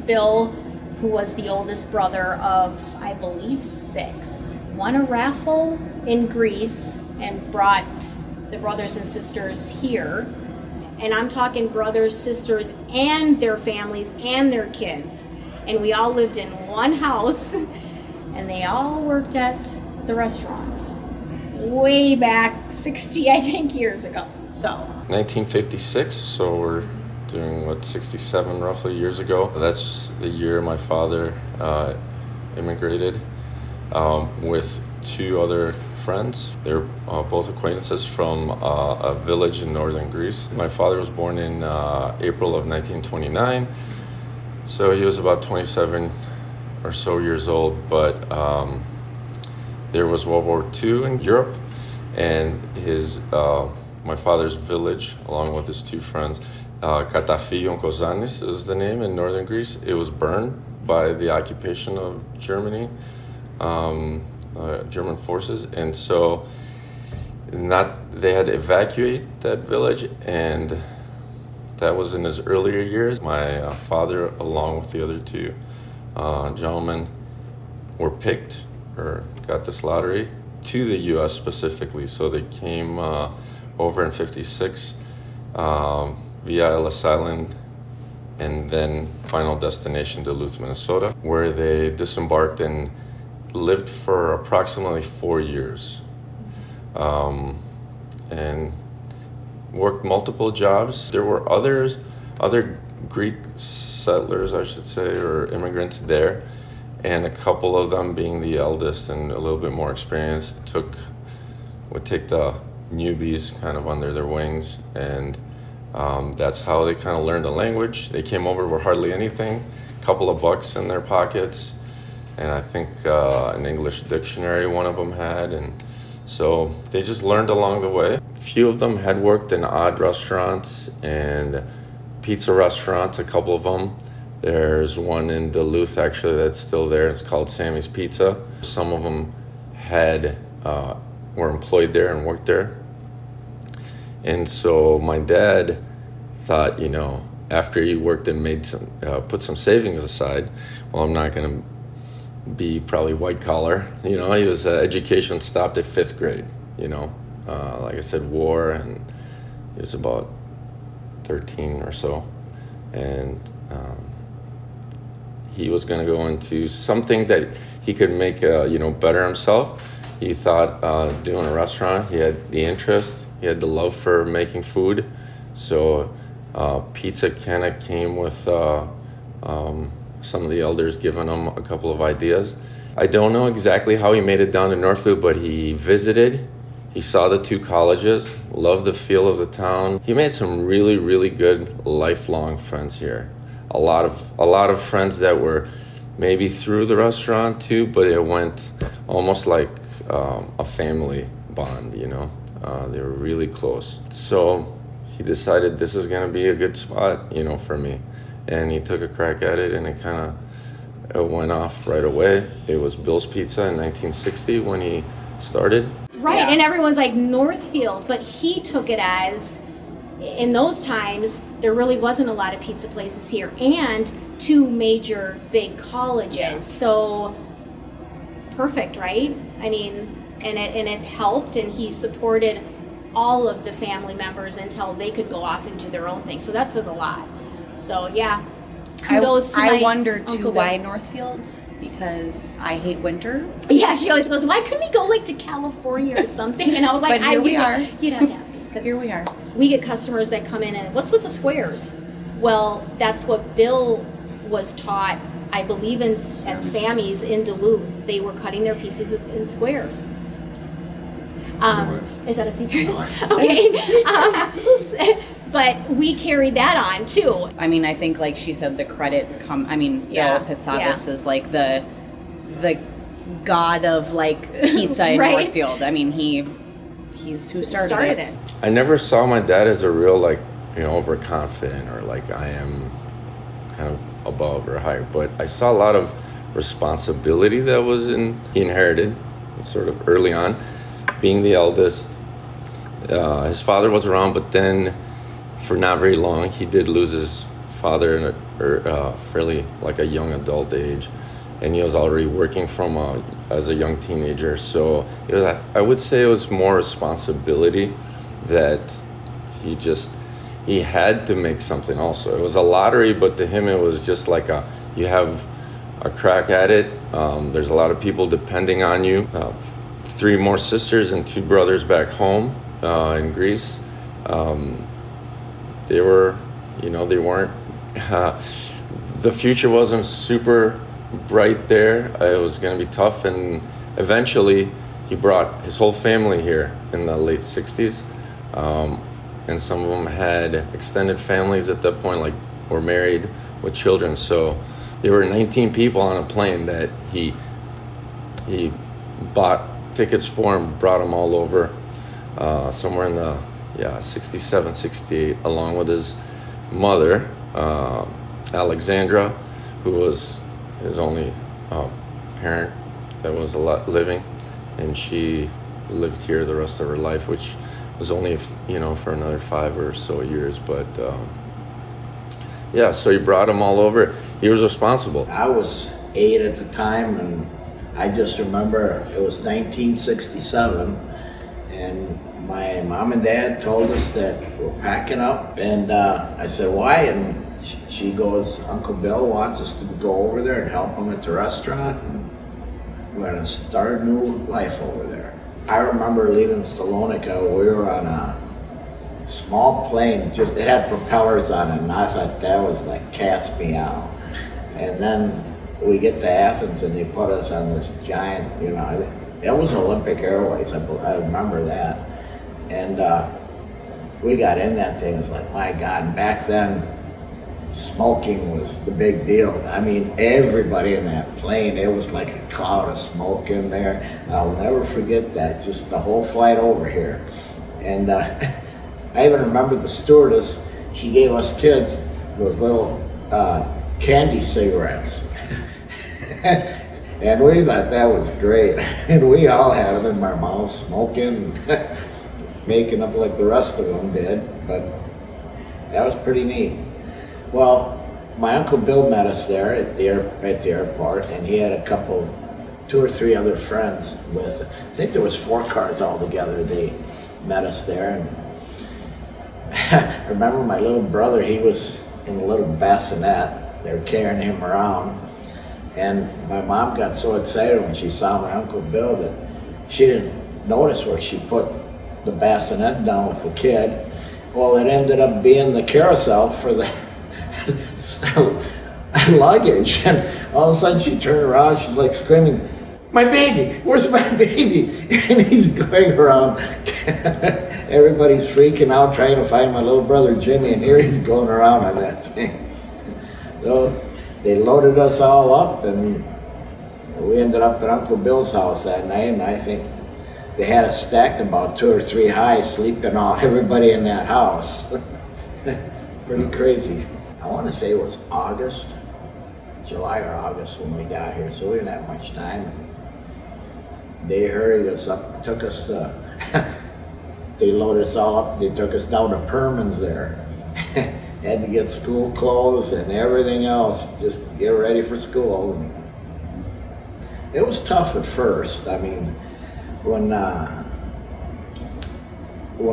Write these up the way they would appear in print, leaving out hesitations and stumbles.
Bill, who was the oldest brother of, I believe, 6, won a raffle in Greece and brought the brothers and sisters here. And I'm talking brothers, sisters, and their families and their kids. And we all lived in one house, and they all worked at the restaurant way back 60, I think, years ago. So 1956, so we're doing 67 roughly years ago. That's the year my father immigrated with 2 other friends. They're both acquaintances from a village in northern Greece. My father was born in April of 1929, so he was about 27 or so years old, but there was World War II in Europe, and my father's village, along with his 2 friends, Katafilion Kozanis is the name in northern Greece. It was burned by the occupation of Germany, German forces, and so they had to evacuate that village, and that was in his earlier years. My father, along with the other 2 gentlemen, were picked or got this lottery to the U.S. specifically. So they came over in 56 via Ellis Island, and then final destination Duluth, Minnesota, where they disembarked and lived for approximately 4 years, and worked multiple jobs. There were other Greek settlers, I should say, or immigrants there, and a couple of them, being the eldest and a little bit more experienced, would take the newbies kind of under their wings, and that's how they kind of learned the language. They came over with hardly anything, a couple of bucks in their pockets, and I think an English dictionary one of them had, and so they just learned along the way. A few of them had worked in odd restaurants and pizza restaurants, a couple of them. There's one in Duluth, actually, that's still there. It's called Sammy's Pizza. Some of them were employed there and worked there. And so my dad thought, after he worked and put some savings aside, well, I'm not going to be probably white collar. He was education stopped at 5th grade. Like I said, war, and he was about 13 or so, and he was going to go into something that he could make better himself. He thought doing a restaurant. He had the interest. He had the love for making food. So pizza kind of came with some of the elders giving him a couple of ideas. I don't know exactly how he made it down to Northfield, but he visited. He saw the 2 colleges, loved the feel of the town. He made some really, really good lifelong friends here. A lot of friends that were maybe through the restaurant too, but it went almost like a family bond, They were really close. So he decided this is going to be a good spot, for me. And he took a crack at it, and it kind of went off right away. It was Bill's Pizza in 1960 when he started. Right, yeah. And everyone's like Northfield, but he took it as, in those times, there really wasn't a lot of pizza places here, and 2 major big colleges. Yeah. So perfect, right? I mean, and it helped, and he supported all of the family members until they could go off and do their own thing. So that says a lot. So yeah, kudos to my I wonder too Uncle why Bill. Northfields, because I hate winter. Yeah, she always goes, why couldn't we go to California or something? And I was like, but here we are. You'd have to ask me. Here we are. We get customers that come in and, what's with the squares? Well, that's what Bill was taught, I believe, at Sammy's in Duluth. They were cutting their pizzas in squares. Is that a secret? Okay. Oops. But we carried that on too. I mean, I think, like she said, the credit Bill Pitsavas is like the god of pizza in right? Northfield. I mean, he's who started it. I never saw my dad as a real overconfident or I am kind of above or higher, but I saw a lot of responsibility that he inherited sort of early on, being the eldest. His father was around, but then for not very long, he did lose his father fairly like a young adult age, and he was already working as a young teenager. So I would say it was more responsibility that he had to make something also. It was a lottery, but to him it was just like you have a crack at it. There's a lot of people depending on you. 3 more sisters and 2 brothers back home in Greece. They weren't, the future wasn't super bright there. It was going to be tough, and eventually he brought his whole family here in the late 60s. And some of them had extended families at that point, like were married with children. So there were 19 people on a plane that he bought tickets for and brought them all over somewhere in the 67, 68, along with his mother, Alexandra, who was his only parent that was living, and she lived here the rest of her life, which was only for another 5 or so years. But so he brought them all over. He was responsible. I was 8 at the time, and I just remember it was 1967, and my mom and dad told us that we're packing up, and I said, why? And she goes, Uncle Bill wants us to go over there and help him at the restaurant, and we're gonna start a new life over there. I remember leaving Salonika. We were on a small plane, it had propellers on it, and I thought that was like cat's meow. And then we get to Athens and they put us on this giant, that was Olympic Airways, I remember that. And we got in that thing, it's like, my God, and back then, smoking was the big deal. I mean, everybody in that plane, it was like a cloud of smoke in there. I'll never forget that, just the whole flight over here. And I even remember the stewardess, she gave us kids those little candy cigarettes. And we thought that was great. And we all had them in our mouths, smoking, making up like the rest of them did. But that was pretty neat. Well, my Uncle Bill met us there at the airport, and he had 2 or 3 other friends with, I think there was 4 cars altogether. They met us there. And I remember my little brother, he was in a little bassinet. They were carrying him around. And my mom got so excited when she saw my Uncle Bill that she didn't notice where she put the bassinet down with the kid. Well, it ended up being the carousel for the luggage. And all of a sudden she turned around, she's like screaming, my baby, where's my baby? And he's going around. Everybody's freaking out trying to find my little brother Jimmy, and here he's going around on that thing. So they loaded us all up, and we ended up at Uncle Bill's house that night, and I think they had us stacked about 2 or 3 high, sleeping everybody in that house. Pretty crazy. I want to say it was July or August when we got here, so we didn't have much time. They hurried us up, took us, they loaded us all up, they took us down to Perman's there. Had to get school clothes and everything else, just get ready for school. It was tough at first. I mean, when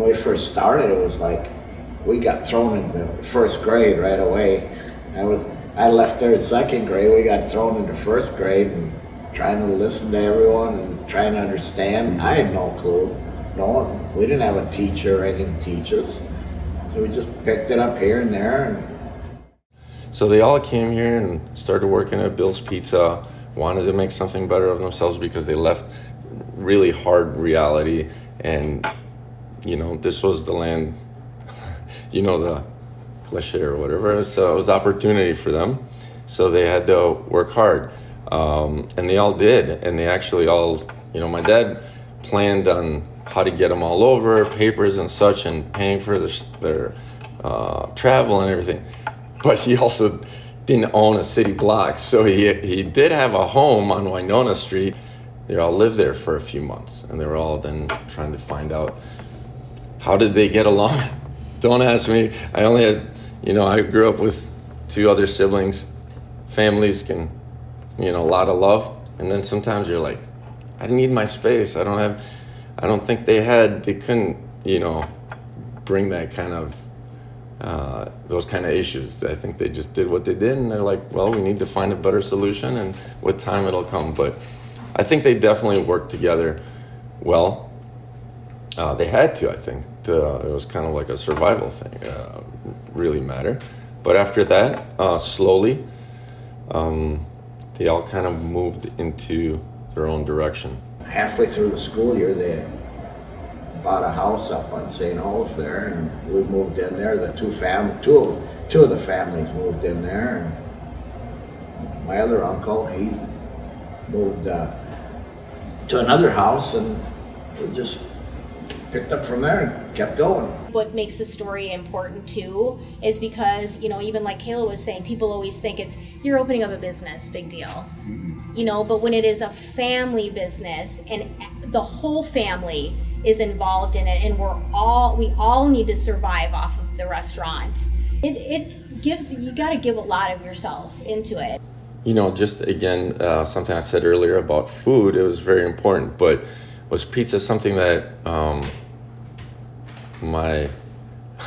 we first started, it was like we got thrown into 1st grade right away. I left there in 2nd grade. We got thrown into 1st grade and trying to listen to everyone and trying to understand. I had no clue. We didn't have a teacher or anything to teach us. So we just picked it up here and there. So they all came here and started working at Bill's Pizza, wanted to make something better of themselves because they left really hard reality. And, this was the land, the cliche or whatever. So it was opportunity for them. So they had to work hard. And they all did. And they actually all, my dad planned on how to get them all over, papers and such, and paying for their travel and everything. But he also didn't own a city block, so he did have a home on Winona Street. They all lived there for a few months, and they were all then trying to find out how did they get along. Don't ask me. I only had, I grew up with two other siblings, families can, a lot of love. And then sometimes you're like, I need my space. I don't think they couldn't, bring that kind of, those kind of issues. I think they just did what they did, and they're like, well, we need to find a better solution, and with time it'll come. But I think they definitely worked together well. They had to, I think. It was kind of like a survival thing, really mattered. But after that, slowly, they all kind of moved into their own direction. Halfway through the school year, they bought a house up on St. Olaf there, and we moved in there. The two of the families moved in there, and my other uncle, he moved to another house, and we just picked up from there and kept going. What makes the story important too is because, even like Kayla was saying, people always think you're opening up a business, big deal. But when it is a family business and the whole family is involved in it, and we all need to survive off of the restaurant, it gives, you got to give a lot of yourself into it. Just again, something I said earlier about food, it was very important, but was pizza something that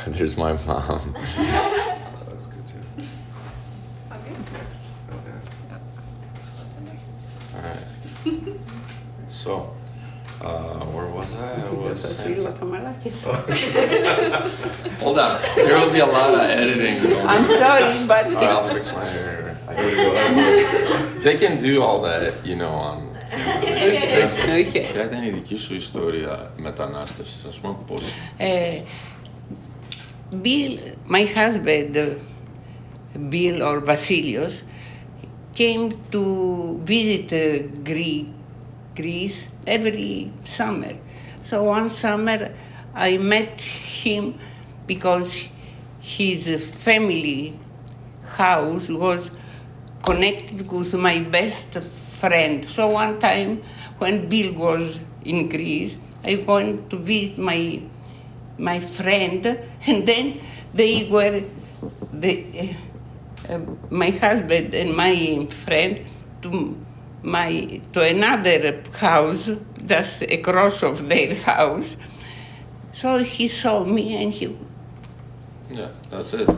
there's my mom. That's good too. All right. So, where was I? I was saying something. Hold on. There will be a lot of editing going I'm on. sorry, but I'll fix my hair. I gotta go. They can do all that, on okay. Кажете ни дики со историја метанастевство, смо после. Bill, my husband, Bill or Vasilios, came to visit Greece every summer. So one summer I met him because his family house was connected with my best friend. So one time when Bill was in Greece, I went to visit my friend, and then they were my husband and my friend to another house just across of their house. So he saw me and he That's it.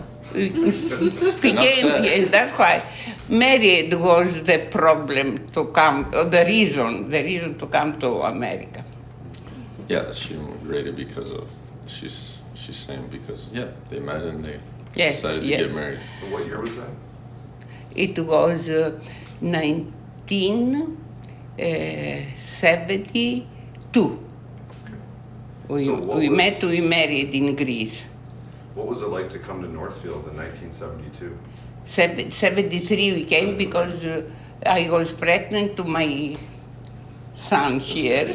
became, yes, that's why married was the problem to come, or the reason to come to America. Yeah, she immigrated because of, she's saying because, they met and they Yes, decided to yes. get married. And what year was that? It was 1972. We married in Greece. What was it like to come to Northfield in 1972? 73 we came because I was pregnant to my son here.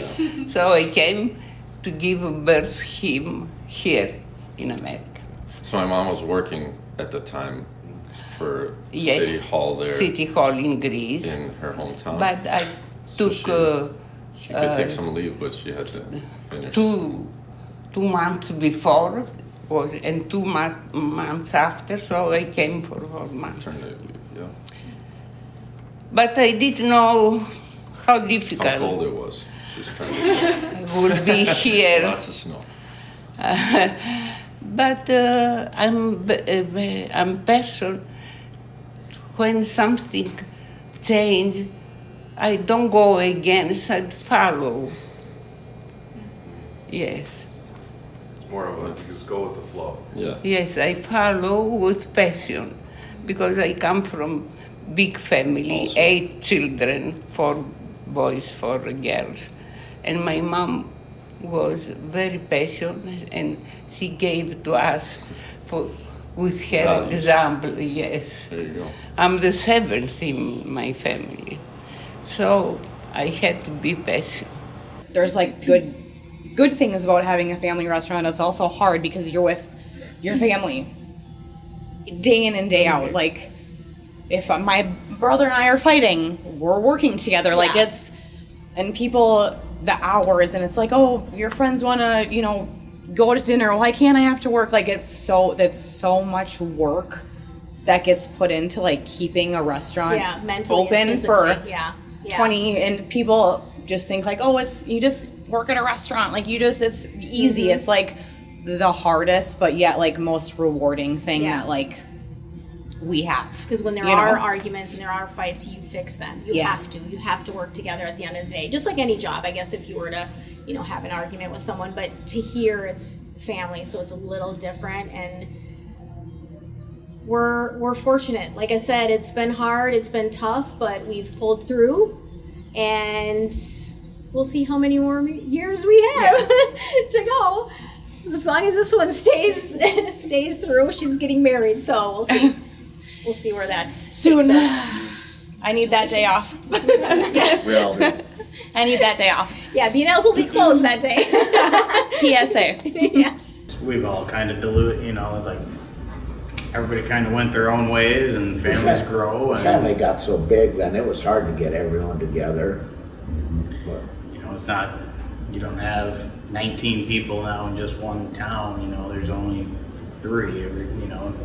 So I came to give birth him here in America. So my mom was working at the time for Yes, City Hall there City Hall in Greece. in her hometown. But I So took she could take some leave, but she had to finish. 2 months before and 2 months after, so I came for 4 months. Maternity leave, yeah. But I didn't know how difficult How cold it was. She's trying to say. it would be here. Lots of snow. But I'm person, when something change, I don't go against, I follow. Yes. It's more of a, you just go with the flow. Yeah. Yes, I follow with passion because I come from big family, Also. 8 children, 4 boys, 4 girls. And my mom was very passionate and she gave to us with her Values. example, yes. There you go. I'm the 7th in my family. So I had to be patient. There's like good things about having a family restaurant. It's also hard because you're with your family day in and day out. Like if my brother and I are fighting, we're working together. Like Yeah. and people, the hours, and it's like, oh, your friends want to, go to dinner. Why can't I have to work? Like that's so much work that gets put into like keeping a restaurant mentally open and for physically. 20, and people just think like, oh, it's, you just work at a restaurant, like it's easy. It's like the hardest but yet like most rewarding thing that like we have. Because when there are arguments and there are fights, you fix them. You have to work together at the end of the day, just like any job, I guess, if you were to have an argument with someone. But to hear it's family, so it's a little different, and we're fortunate. Like I said, it's been hard, it's been tough, but we've pulled through, and we'll see how many more years we have to go. As long as this one stays through. She's getting married, so we'll see. We'll see where that soon. I need that day off. We all do. I need that day off. Yeah, B&L's will be closed that day. PSA. Yeah. We've all kind of diluted, like everybody kind of went their own ways, and families grow. The family got so big, then it was hard to get everyone together. But, it's not, you don't have 19 people now in just one town. There's only 3.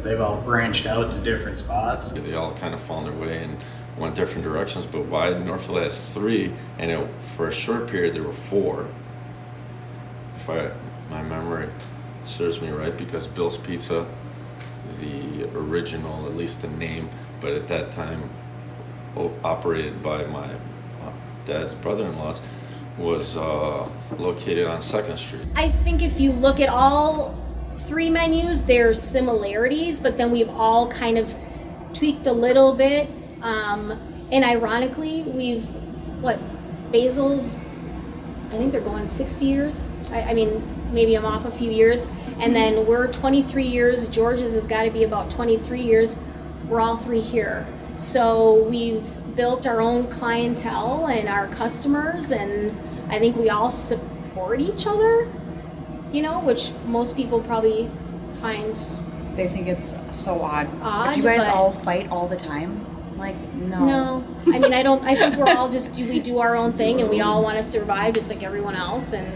They've all branched out to different spots. They all kind of found their way and went different directions, but why Northfield has 3, and for a short period there were 4, if my memory serves me right, because Bill's Pizza, the original, at least the name, but at that time operated by my dad's brother-in-laws, was located on 2nd Street. I think if you look at all 3 menus, there's similarities, but then we've all kind of tweaked a little bit. And ironically, Basil's, I think they're going 60 years. I mean, maybe I'm off a few years. And then we're 23 years. George's has got to be about 23 years. We're all 3 here. So we've built our own clientele and our customers, and I think we all support each other, which most people probably find. They think it's so odd. Odd, do you guys all fight all the time? Like, no. No. I mean, I think we're all just, we do our own thing, and we all want to survive just like everyone else. And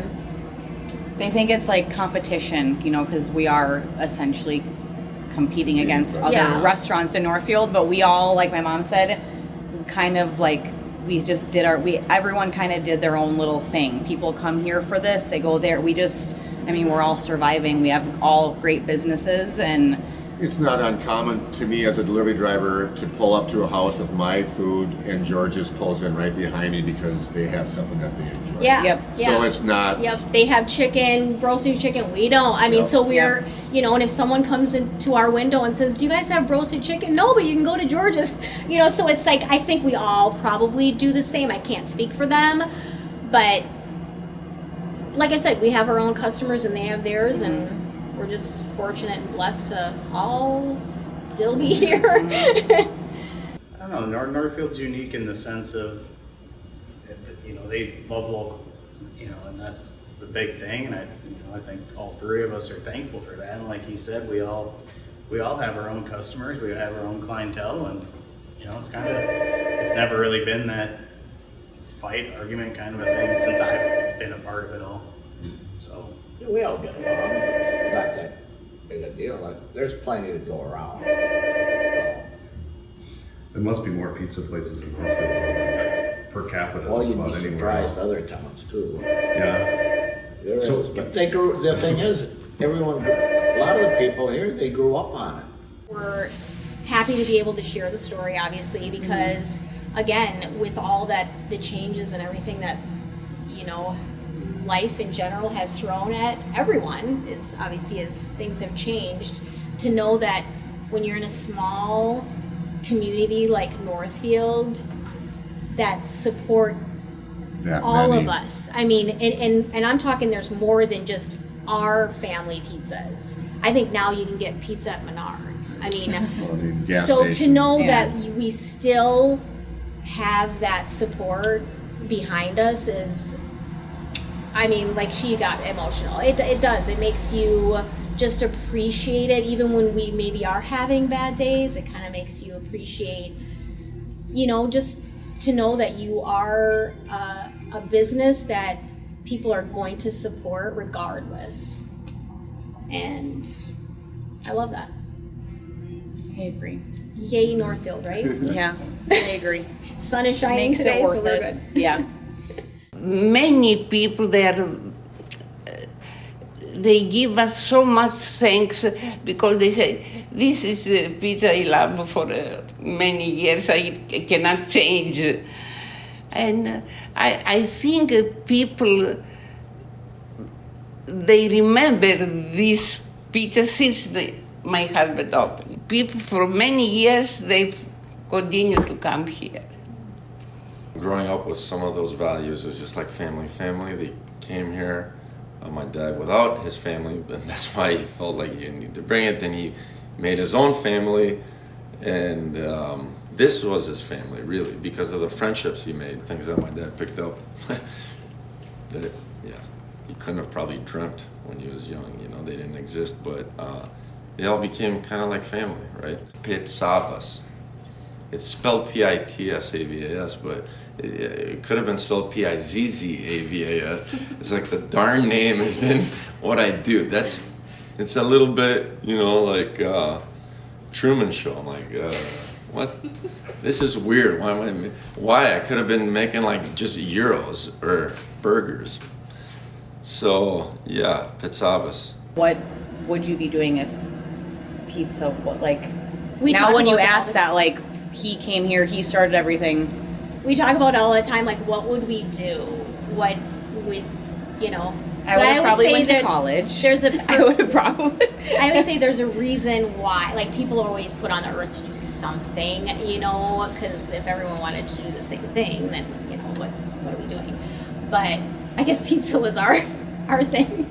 they think it's like competition, because we are essentially competing against other restaurants in Northfield, but we all, like my mom said, kind of like, we just did everyone kind of did their own little thing. People come here for this, they go there. We're all surviving. We have all great businesses, and it's not uncommon to me as a delivery driver to pull up to a house with my food and George's pulls in right behind me because they have something that they enjoy. Yeah. Yep. So it's not. Yep. They have chicken, roasted chicken. We don't. So we're, and if someone comes into our window and says, "Do you guys have roasted chicken?" No, but you can go to George's. So it's like, I think we all probably do the same. I can't speak for them, but like I said, we have our own customers and they have theirs, and we're just fortunate and blessed to all still be here. I don't know. Northfield's unique in the sense of, they love local, and that's the big thing. And I think all 3 of us are thankful for that. And like he said, we all have our own customers. We have our own clientele, and it's never really been that fight, argument kind of a thing since I've been a part of it all. So. we all get along. It's not that big a deal. There's plenty to go around. There must be more pizza places in Northfield per capita. Well, you'd be about anywhere surprised else. other towns too. Yeah. There So- is, but the thing is, a lot of the people here, they grew up on it. We're happy to be able to share the story, obviously, because again, with all the changes and everything that life in general has thrown at everyone, is obviously as things have changed, to know that when you're in a small community like Northfield, that support all of us. I mean, and I'm talking, there's more than just our family pizzas. I think now you can get pizza at Menards. I mean, so to know that we still have that support behind us is, like, she got emotional. It does. It makes you just appreciate it, even when we maybe are having bad days. It kind of makes you appreciate, just to know that you are a business that people are going to support regardless. And I love that. I agree. Yay, Northfield, right? Yeah, I agree. Sun is shining Makes today, it worth so we're it. good. Yeah. Many people there, they give us so much thanks because they say, this is a pizza I love for many years, I cannot change. And I think people, they remember this pizza since my husband opened. People for many years, they've continued to come here. Growing up with some of those values was just like family. They came here. My dad without his family, and that's why he felt like he needed to bring it. Then he made his own family, and this was his family, really, because of the friendships he made, things that my dad picked up that, he couldn't have probably dreamt when he was young. They didn't exist, but they all became kind of like family, right? Pitsavas. It's spelled Pitsavas, but it could have been spelled Pizzavas. It's like the darn name is in what I do. It's a little bit, like Truman Show. I'm like, what? This is weird. Why? I could have been making like just gyros or burgers. So yeah, Pitsavas. What would you be doing if pizza? We now talk when you about ask that, like he came here, he started everything. We talk about it all the time, like what would we do? What would, I would have probably went to college. There's a. I would have probably. I would say there's a reason why, like people are always put on the earth to do something, because if everyone wanted to do the same thing, then what are we doing? But I guess pizza was our thing.